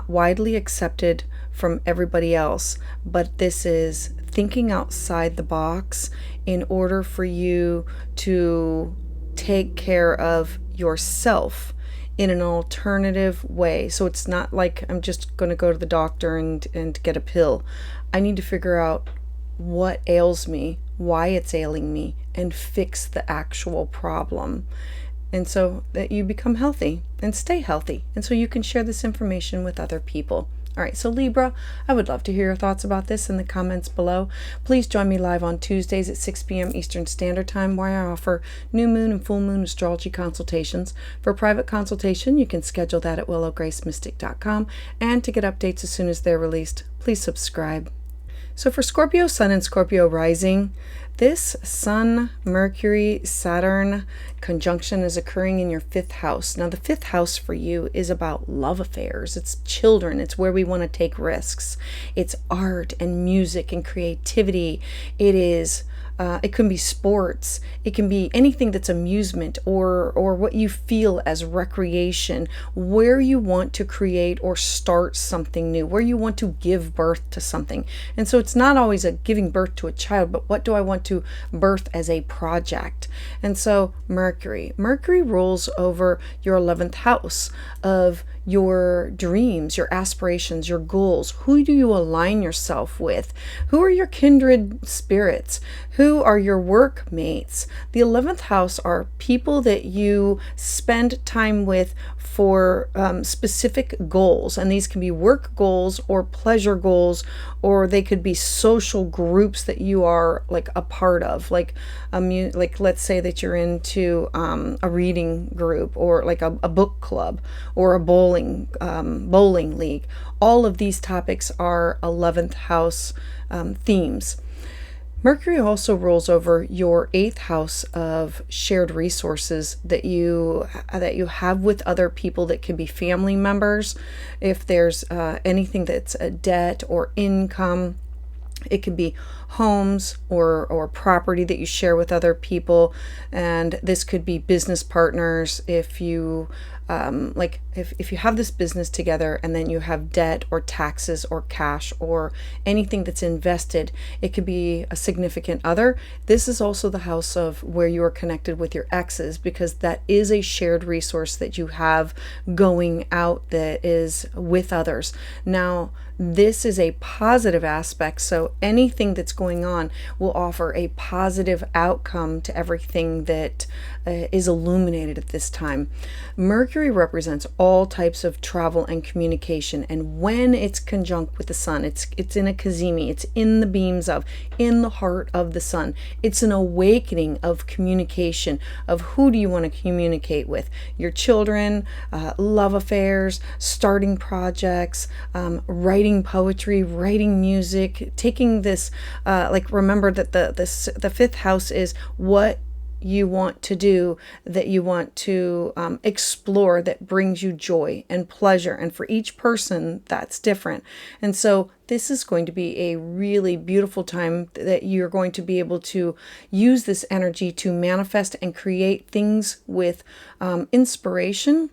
widely accepted from everybody else, but this is thinking outside the box in order for you to take care of yourself in an alternative way. So it's not like I'm just going to go to the doctor and get a pill. I need to figure out what ails me, why it's ailing me, and fix the actual problem. And so that you become healthy and stay healthy. And so you can share this information with other people. All right, so Libra, I would love to hear your thoughts about this in the comments below. Please join me live on Tuesdays at 6 p.m. Eastern Standard Time, where I offer new moon and full moon astrology consultations. For private consultation, you can schedule that at willowgracemystic.com. And to get updates as soon as they're released, please subscribe. So for Scorpio Sun and Scorpio Rising, this Sun, Mercury, Saturn conjunction is occurring in your 5th house. Now, the 5th house for you is about love affairs. It's children. It's where we want to take risks. It's art and music and creativity. It can be sports. It can be anything that's amusement or what you feel as recreation, where you want to create or start something new, where you want to give birth to something. And so it's not always a giving birth to a child, but what do I want to birth as a project? And so Mercury rules over your 11th house of your dreams, your aspirations, your goals. Who do you align yourself with? Who are your kindred spirits? Who are your workmates? The 11th house are people that you spend time with for specific goals, and these can be work goals or pleasure goals, or they could be social groups that you are like a part of, like let's say that you're into a reading group, or like a book club, or a bowling league. All of these topics are 11th house themes. Mercury also rules over your 8th house of shared resources that you have with other people, that can be family members. If there's anything that's a debt or income, it could be homes or property that you share with other people. And this could be business partners. If you if you have this business together and then you have debt or taxes or cash or anything that's invested, it could be a significant other. This is also the house of where you are connected with your exes, because that is a shared resource that you have going out that is with others. Now, this is a positive aspect, so anything that's going on will offer a positive outcome to everything that is illuminated at this time. Mercury represents all types of travel and communication, and when it's conjunct with the sun, it's in a Cazimi, it's in the beams of, in the heart of the sun. It's an awakening of communication, of who do you want to communicate with? Your children, love affairs, starting projects, writing poetry, writing music, taking this, remember that the 5th house is what you want to do, that you want to explore, that brings you joy and pleasure. And for each person, that's different. And so this is going to be a really beautiful time that you're going to be able to use this energy to manifest and create things with inspiration.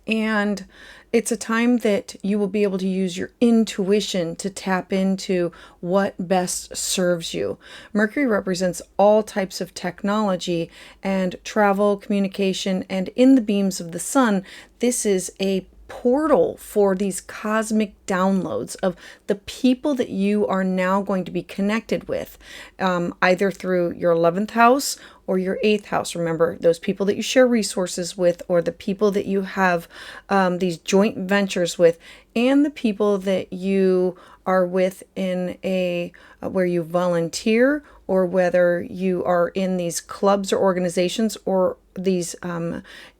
And it's a time that you will be able to use your intuition to tap into what best serves you. Mercury represents all types of technology and travel, communication, and in the beams of the sun, this is a portal for these cosmic downloads of the people that you are now going to be connected with, either through your 11th house or your 8th house. Remember, those people that you share resources with, or the people that you have these joint ventures with, and the people that you are with in a where you volunteer, or whether you are in these clubs or organizations, or these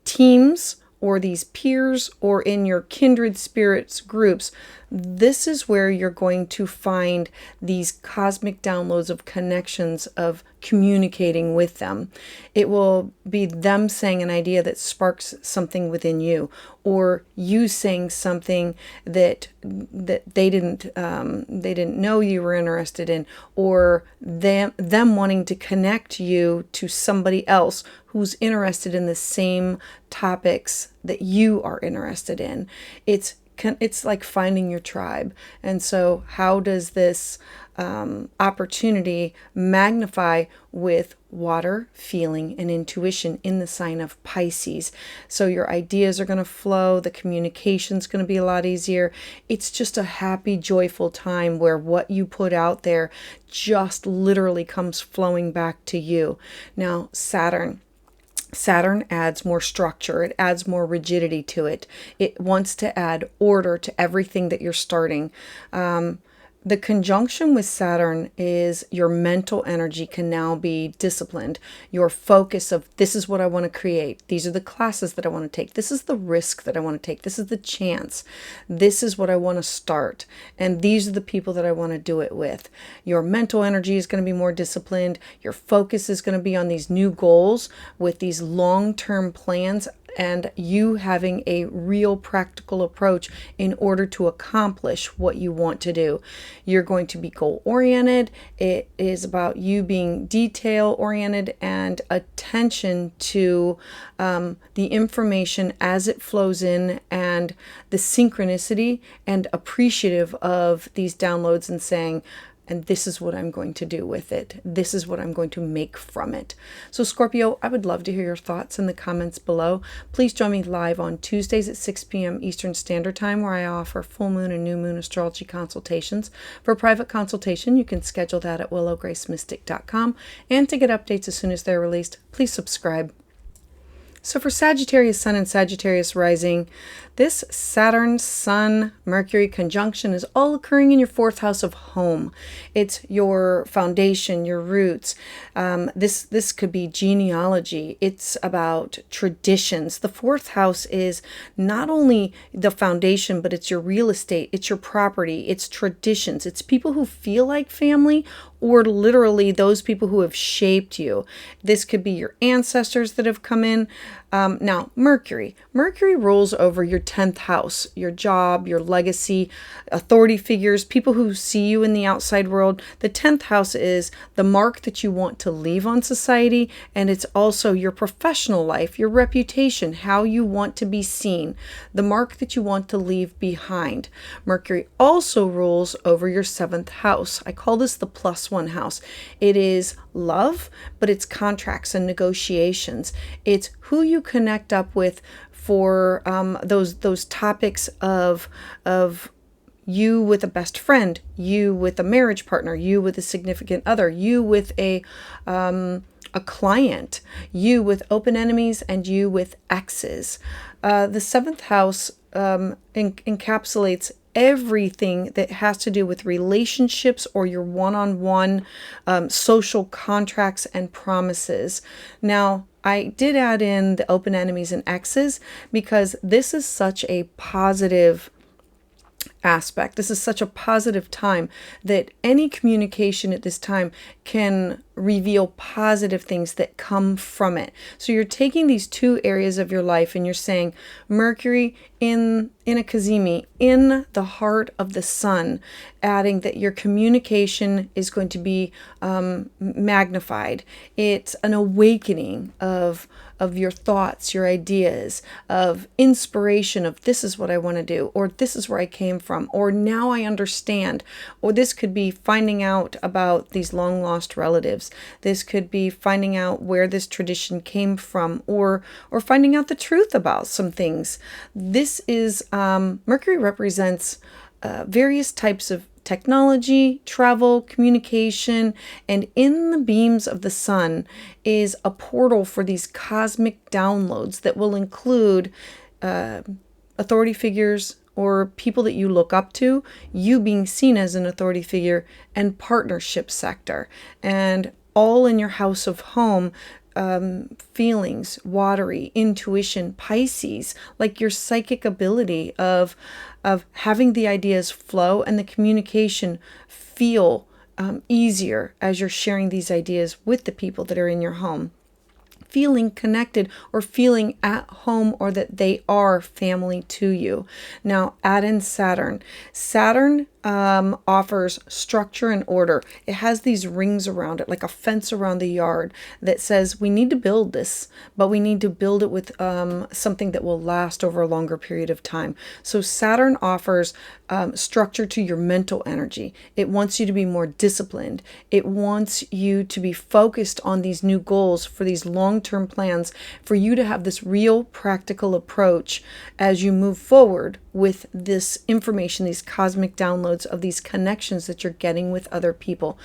teams, or these peers, or in your kindred spirits groups. This is where you're going to find these cosmic downloads of connections, of communicating with them. It will be them saying an idea that sparks something within you, or you saying something that they didn't know you were interested in, or them wanting to connect you to somebody else who's interested in the same topics that you are interested in. It's like finding your tribe. And so how does this opportunity magnify with water, feeling, and intuition in the sign of Pisces? So your ideas are going to flow, the communication's going to be a lot easier. It's just a happy, joyful time where what you put out there just literally comes flowing back to you. Now, Saturn adds more structure. It adds more rigidity to it. It wants to add order to everything that you're starting. The conjunction with Saturn is your mental energy can now be disciplined. Your focus of, this is what I want to create. These are the classes that I want to take. This is the risk that I want to take. This is the chance. This is what I want to start. And these are the people that I want to do it with. Your mental energy is going to be more disciplined. Your focus is going to be on these new goals with these long-term plans, and you having a real practical approach in order to accomplish what you want to do. You're going to be goal-oriented. It is about you being detail-oriented and attention to the information as it flows in, and the synchronicity, and appreciative of these downloads, and saying, and this is what I'm going to do with it. This is what I'm going to make from it. So Scorpio, I would love to hear your thoughts in the comments below. Please join me live on Tuesdays at 6 p.m. Eastern Standard Time, where I offer full moon and new moon astrology consultations. For a private consultation, you can schedule that at willowgracemystic.com. And to get updates as soon as they're released, please subscribe. So for Sagittarius Sun and Sagittarius Rising, this Saturn, Sun, Mercury conjunction is all occurring in your fourth house of home. It's your foundation, your roots. This could be genealogy. It's about traditions. The fourth house is not only the foundation, but it's your real estate, it's your property, it's traditions. It's people who feel like family, or literally those people who have shaped you. This could be your ancestors that have come in. Now, Mercury rules over your 10th house, your job, your legacy, authority figures, people who see you in the outside world. The 10th house is the mark that you want to leave on society, and it's also your professional life, your reputation, how you want to be seen, the mark that you want to leave behind. Mercury also rules over your 7th house. I call this the +1 house. It is love, but it's contracts and negotiations. It's who you connect up with for those topics of you with a best friend, you with a marriage partner, you with a significant other, you with a client, you with open enemies, and you with exes. The 7th house encapsulates everything that has to do with relationships or your one-on-one social contracts and promises. Now, I did add in the open enemies and exes because this is such a positive aspect. This is such a positive time that any communication at this time can reveal positive things that come from it. So you're taking these two areas of your life and you're saying Mercury in a Cazimi, in the heart of the sun, adding that your communication is going to be magnified. It's an awakening of your thoughts, your ideas, of inspiration of this is what I want to do, or this is where I came from, or now I understand, or this could be finding out about these long lost relatives. This could be finding out where this tradition came from, or finding out the truth about some things. This is Mercury represents various types of technology, travel, communication, and in the beams of the sun is a portal for these cosmic downloads that will include authority figures or people that you look up to, you being seen as an authority figure, and partnership sector, and all in your house of home. Feelings, watery, intuition, Pisces, like your psychic ability of having the ideas flow and the communication feel easier as you're sharing these ideas with the people that are in your home. Feeling connected or feeling at home, or that they are family to you. Now, add in Saturn. Saturn offers structure and order. It has these rings around it, like a fence around the yard, that says we need to build this, but we need to build it with something that will last over a longer period of time. So Saturn offers structure to your mental energy. It wants you to be more disciplined. It wants you to be focused on these new goals for these long-term plans, for you to have this real practical approach as you move forward with this information, these cosmic downloads of these connections that you're getting with other people.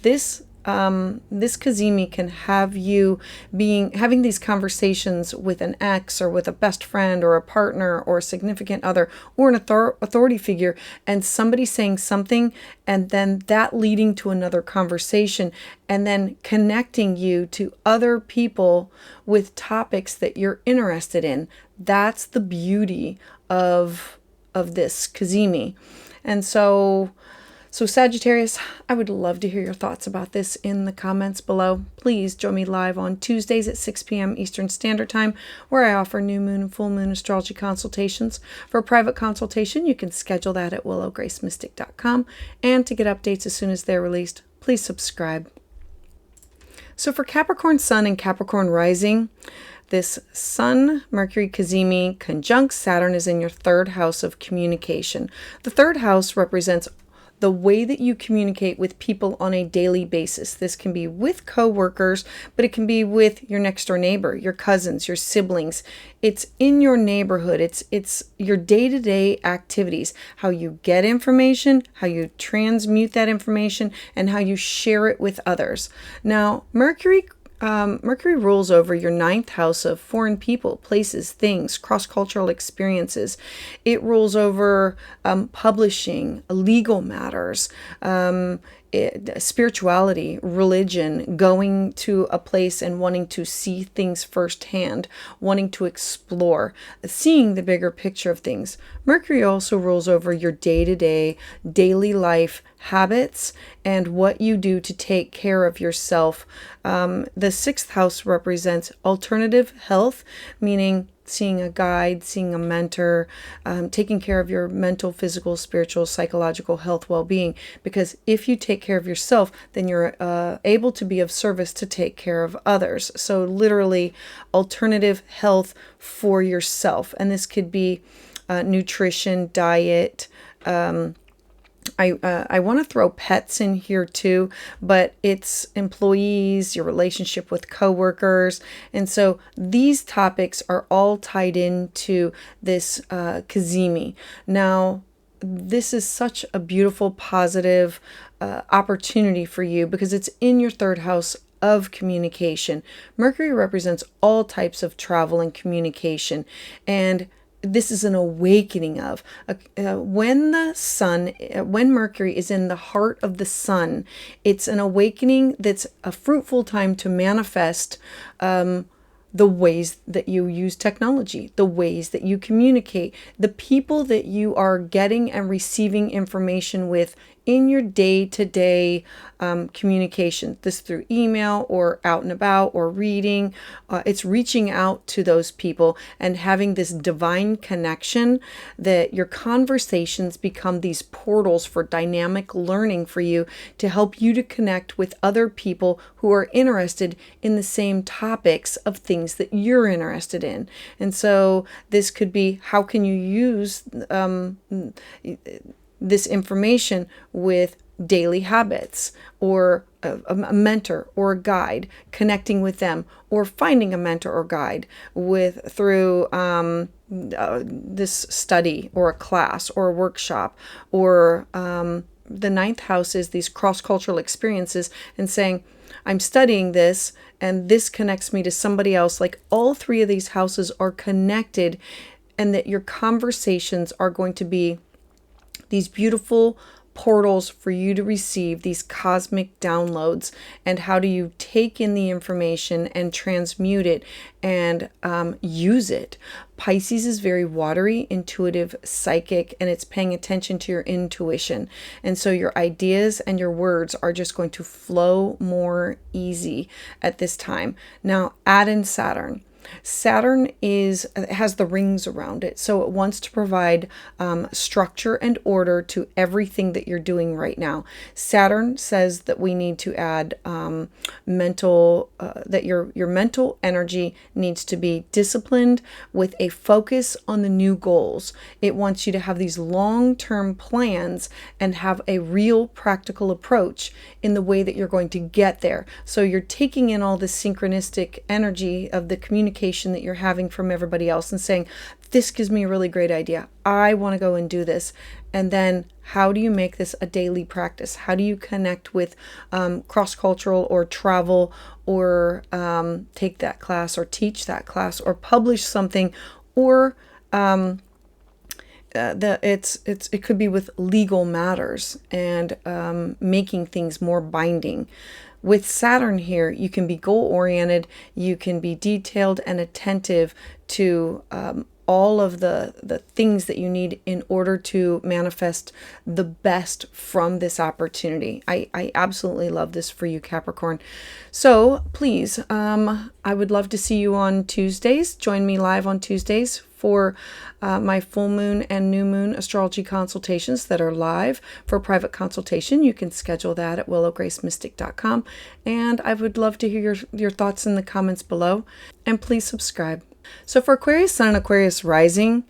This Cazimi can have you having these conversations with an ex, or with a best friend, or a partner, or a significant other, or an authority figure, and somebody saying something, and then that leading to another conversation, and then connecting you to other people with topics that you're interested in. That's the beauty of this Cazimi. And so Sagittarius, I would love to hear your thoughts about this in the comments below. Please join me live on Tuesdays at 6 p.m. Eastern Standard Time, where I offer new moon and full moon astrology consultations. For a private consultation, you can schedule that at willowgracemystic.com. And to get updates as soon as they're released, please subscribe. So for Capricorn Sun and Capricorn Rising, this Sun, Mercury Cazimi conjunct Saturn is in your third house of communication. The third house represents the way that you communicate with people on a daily basis. This can be with coworkers, but it can be with your next door neighbor, your cousins, your siblings. It's in your neighborhood. It's your day-to-day activities, how you get information, how you transmute that information, and how you share it with others. Now, Mercury rules over your ninth house of foreign people, places, things, cross-cultural experiences. It rules over publishing, legal matters, spirituality, religion, going to a place and wanting to see things firsthand, wanting to explore, seeing the bigger picture of things. Mercury also rules over your day-to-day, daily life habits and what you do to take care of yourself. The sixth house represents alternative health, meaning seeing a guide, seeing a mentor, taking care of your mental, physical, spiritual, psychological health, well-being. Because if you take care of yourself, then you're able to be of service to take care of others. So literally alternative health for yourself. And this could be nutrition, diet, I want to throw pets in here too, but it's employees, your relationship with coworkers. And so these topics are all tied into this Cazimi. Now, this is such a beautiful, positive opportunity for you because it's in your third house of communication. Mercury represents all types of travel and communication, and this is an awakening of when Mercury is in the heart of the sun, it's an awakening that's a fruitful time to manifest the ways that you use technology, the ways that you communicate, the people that you are getting and receiving information with in your day-to-day communication. This through email or out and about or reading. It's reaching out to those people and having this divine connection that your conversations become these portals for dynamic learning for you to help you to connect with other people who are interested in the same topics of things that you're interested in. And so this could be, how can you use this information with daily habits, or a mentor or a guide, connecting with them, or finding a mentor or guide through this study or a class or a workshop, or the ninth house is these cross-cultural experiences and saying, I'm studying this and this connects me to somebody else. Like all three of these houses are connected, and that your conversations are going to be these beautiful portals for you to receive these cosmic downloads. And how do you take in the information and transmute it and use it? Pisces is very watery, intuitive, psychic, and it's paying attention to your intuition. And so your ideas and your words are just going to flow more easy at this time. Now, add in Saturn. Saturn has the rings around it, so it wants to provide structure and order to everything that you're doing right now. Saturn says that we need to add that your mental energy needs to be disciplined with a focus on the new goals. It wants you to have these long-term plans and have a real practical approach in the way that you're going to get there. So you're taking in all the synchronistic energy of the communication that you're having from everybody else and saying, this gives me a really great idea. I want to go and do this. And then how do you make this a daily practice? How do you connect with cross-cultural or travel, or take that class or teach that class or publish something, or it could be with legal matters and making things more binding. With Saturn here, you can be goal-oriented, you can be detailed and attentive to all of the things that you need in order to manifest the best from this opportunity. I absolutely love this for you, Capricorn. So please, I would love to see you on Tuesdays. Join me live on Tuesdays for my full moon and new moon astrology consultations that are live. For private consultation, you can schedule that at willowgracemystic.com. And I would love to hear your thoughts in the comments below. And please subscribe. So for Aquarius Sun and Aquarius Rising,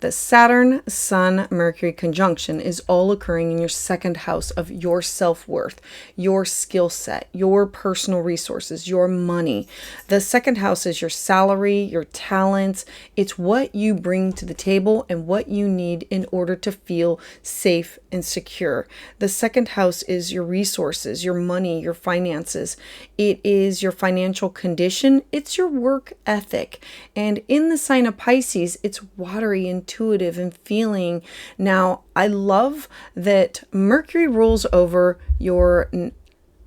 The Saturn-Sun-Mercury conjunction is all occurring in your second house of your self-worth, your skill set, your personal resources, your money. The second house is your salary, your talents. It's what you bring to the table and what you need in order to feel safe and secure. The second house is your resources, your money, your finances. It is your financial condition. It's your work ethic. And in the sign of Pisces, it's watery, intuitive, and feeling. Now, I love that Mercury rules over your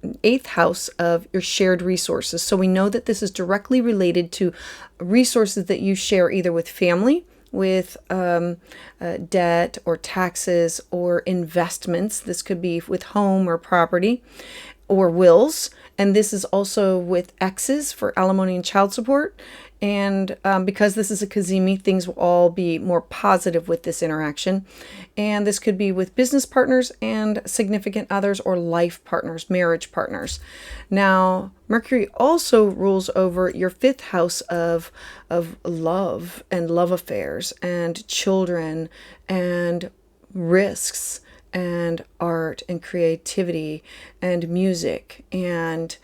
8th house of your shared resources. So we know that this is directly related to resources that you share either with family, with debt or taxes or investments. This could be with home or property or wills. And this is also with exes for alimony and child support. And because this is a Cazimi, things will all be more positive with this interaction. And this could be with business partners and significant others or life partners, marriage partners. Now, Mercury also rules over your 5th house of love and love affairs and children and risks and art and creativity and music and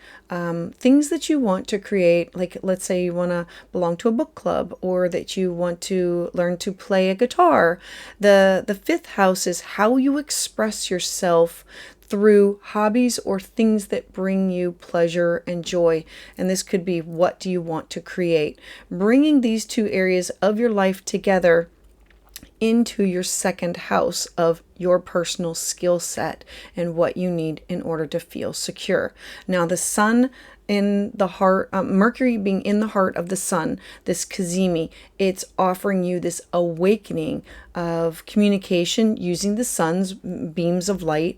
things that you want to create. Like, let's say you want to belong to a book club, or that you want to learn to play a guitar. The 5th house is how you express yourself through hobbies or things that bring you pleasure and joy. And this could be, what do you want to create? Bringing these two areas of your life together into your second house of your personal skill set and what you need in order to feel secure. Now, the sun in the heart, Mercury being in the heart of the sun, this Cazimi, it's offering you this awakening of communication using the sun's beams of light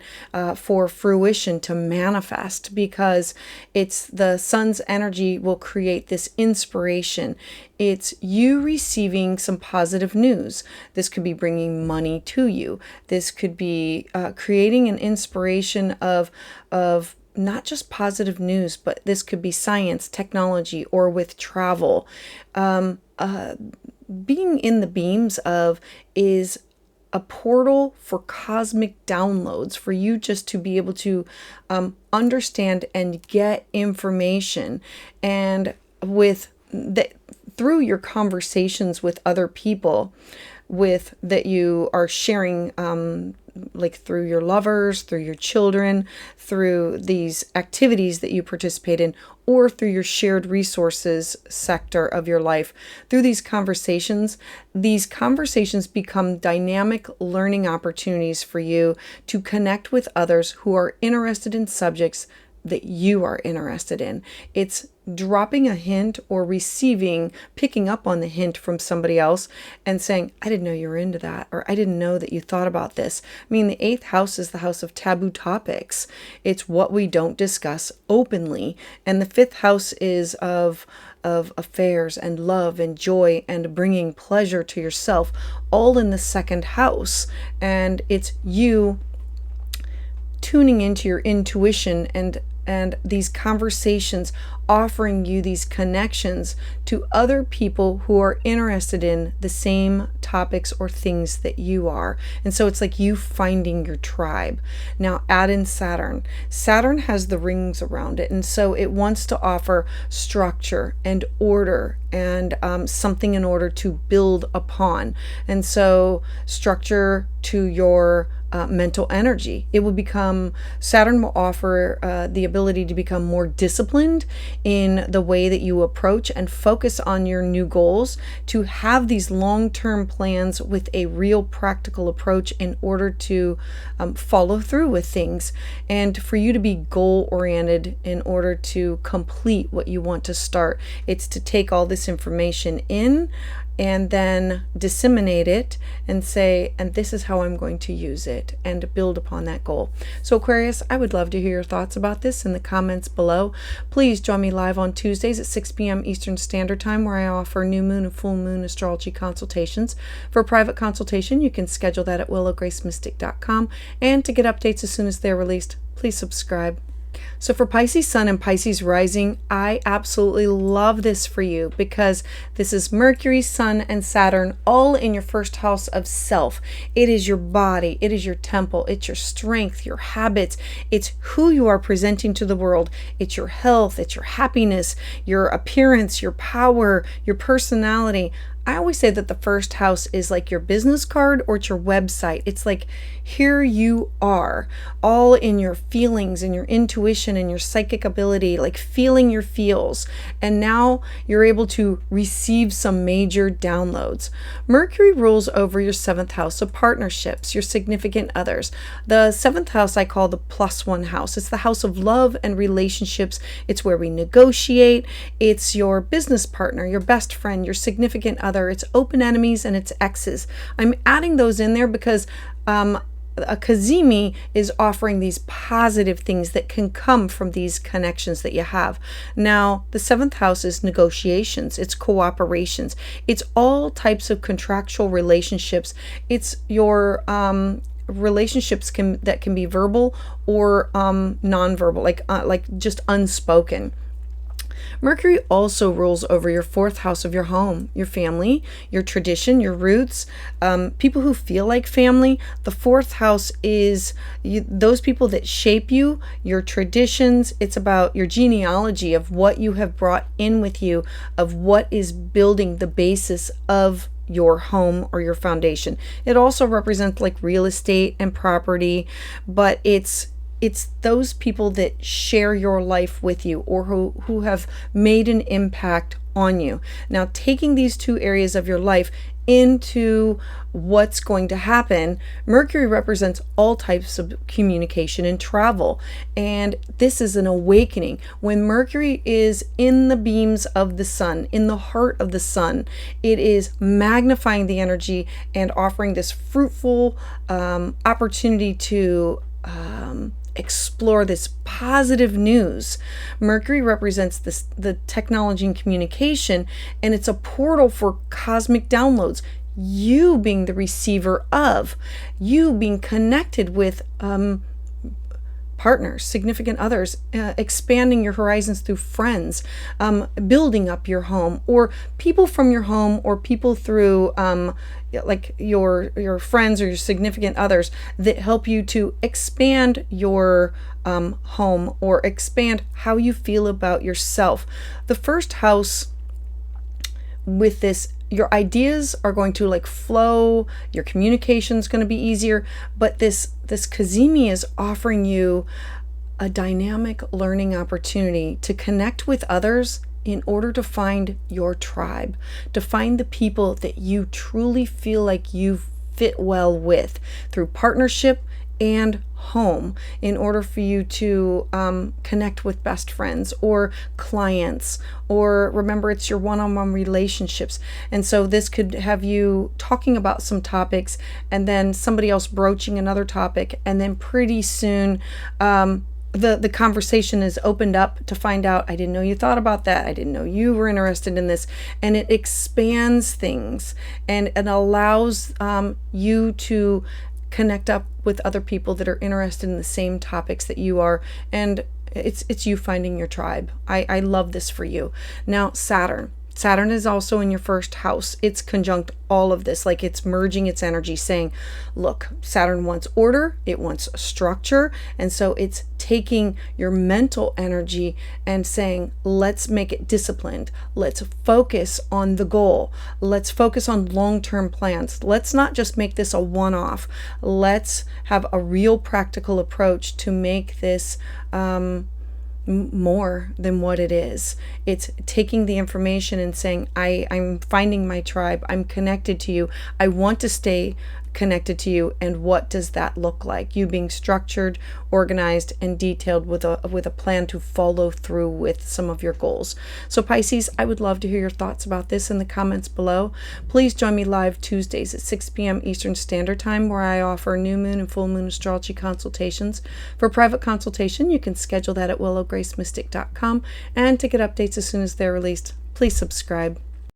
for fruition to manifest, because it's the sun's energy will create this inspiration. It's you receiving some positive news. This could be bringing money to you. This could be creating an inspiration of not just positive news, but this could be science, technology, or with travel. Being in the beams of is a portal for cosmic downloads, for you just to be able to understand and get information. And with through your conversations with other people, with that you are sharing, like through your lovers, through your children, through these activities that you participate in, or through your shared resources sector of your life. Through these conversations become dynamic learning opportunities for you to connect with others who are interested in subjects that you are interested in. It's dropping a hint or picking up on the hint from somebody else and saying, I didn't know you were into that, or I didn't know that you thought about this. I mean, the 8th house is the house of taboo topics. It's what we don't discuss openly. And the 5th house is of affairs and love and joy and bringing pleasure to yourself, all in the second house. And it's you tuning into your intuition and these conversations offering you these connections to other people who are interested in the same topics or things that you are. And so it's like you finding your tribe. Now add in Saturn. Saturn has the rings around it, and so it wants to offer structure and order and something in order to build upon. And so structure to your mental energy. Saturn will offer the ability to become more disciplined in the way that you approach and focus on your new goals, to have these long-term plans with a real practical approach in order to follow through with things, and for you to be goal-oriented in order to complete what you want to start. It's to take all this information in and then disseminate it and say, and this is how I'm going to use it, and build upon that goal. So Aquarius, I would love to hear your thoughts about this in the comments below. Please join me live on Tuesdays at 6 p.m. Eastern Standard Time, where I offer new moon and full moon astrology consultations. For a private consultation, you can schedule that at willowgracemystic.com. And to get updates as soon as they're released, please subscribe. So for Pisces Sun and Pisces Rising, I absolutely love this for you because this is Mercury, Sun, and Saturn all in your first house of self. It is your body, it is your temple, it's your strength, your habits, it's who you are presenting to the world, it's your health, it's your happiness, your appearance, your power, your personality. I always say that the first house is like your business card or it's your website. It's like, here you are, all in your feelings and your intuition and your psychic ability, like feeling your feels. And now you're able to receive some major downloads. Mercury rules over your 7th house of partnerships, your significant others. The 7th house I call the +1 house. It's the house of love and relationships. It's where we negotiate. It's your business partner, your best friend, your significant other. It's open enemies and it's exes. I'm adding those in there because a Cazimi is offering these positive things that can come from these connections that you have. Now, the 7th house is negotiations, it's cooperations, it's all types of contractual relationships. It's your relationships that can be verbal or nonverbal, like just unspoken. Mercury also rules over your 4th house of your home, your family, your tradition, your roots, people who feel like family. The 4th house is those people that shape you, your traditions. It's about your genealogy of what you have brought in with you, of what is building the basis of your home or your foundation. It also represents like real estate and property, but it's those people that share your life with you or who have made an impact on you. Now, taking these two areas of your life into what's going to happen, Mercury represents all types of communication and travel. And this is an awakening. When Mercury is in the beams of the sun, in the heart of the sun, it is magnifying the energy and offering this fruitful opportunity to explore this positive news. Mercury represents the technology and communication, and it's a portal for cosmic downloads. You being the receiver of, you being connected with partners, significant others, expanding your horizons through friends, building up your home, or people from your home, or people through like your friends or your significant others that help you to expand your home or expand how you feel about yourself. The first house with this, your ideas are going to like flow, your communication is going to be easier, but this Cazimi is offering you a dynamic learning opportunity to connect with others in order to find your tribe, to find the people that you truly feel like you fit well with through partnership and home, in order for you to connect with best friends or clients, or remember, it's your one-on-one relationships. And so this could have you talking about some topics and then somebody else broaching another topic, and then pretty soon the conversation is opened up to find out, I didn't know you thought about that, I didn't know you were interested in this. And it expands things and allows you to connect up with other people that are interested in the same topics that you are, and it's you finding your tribe. I love this for you. Now, Saturn is also in your first house. It's conjunct all of this, like it's merging its energy, saying, look, Saturn wants order, it wants structure, and so it's taking your mental energy and saying, let's make it disciplined. Let's focus on the goal. Let's focus on long-term plans. Let's not just make this a one-off. Let's have a real practical approach to make this more than what it is. It's taking the information and saying, I'm finding my tribe. I'm connected to you. I want to stay connected to you. And what does that look like? You being structured, organized, and detailed with a plan to follow through with some of your goals. So Pisces, I would love to hear your thoughts about this in the comments below. Please join me live Tuesdays at 6 p.m. Eastern Standard Time, where I offer new moon and full moon astrology consultations. For private consultation, you can schedule that at willowgracemystic.com. And to get updates as soon as they're released, please subscribe.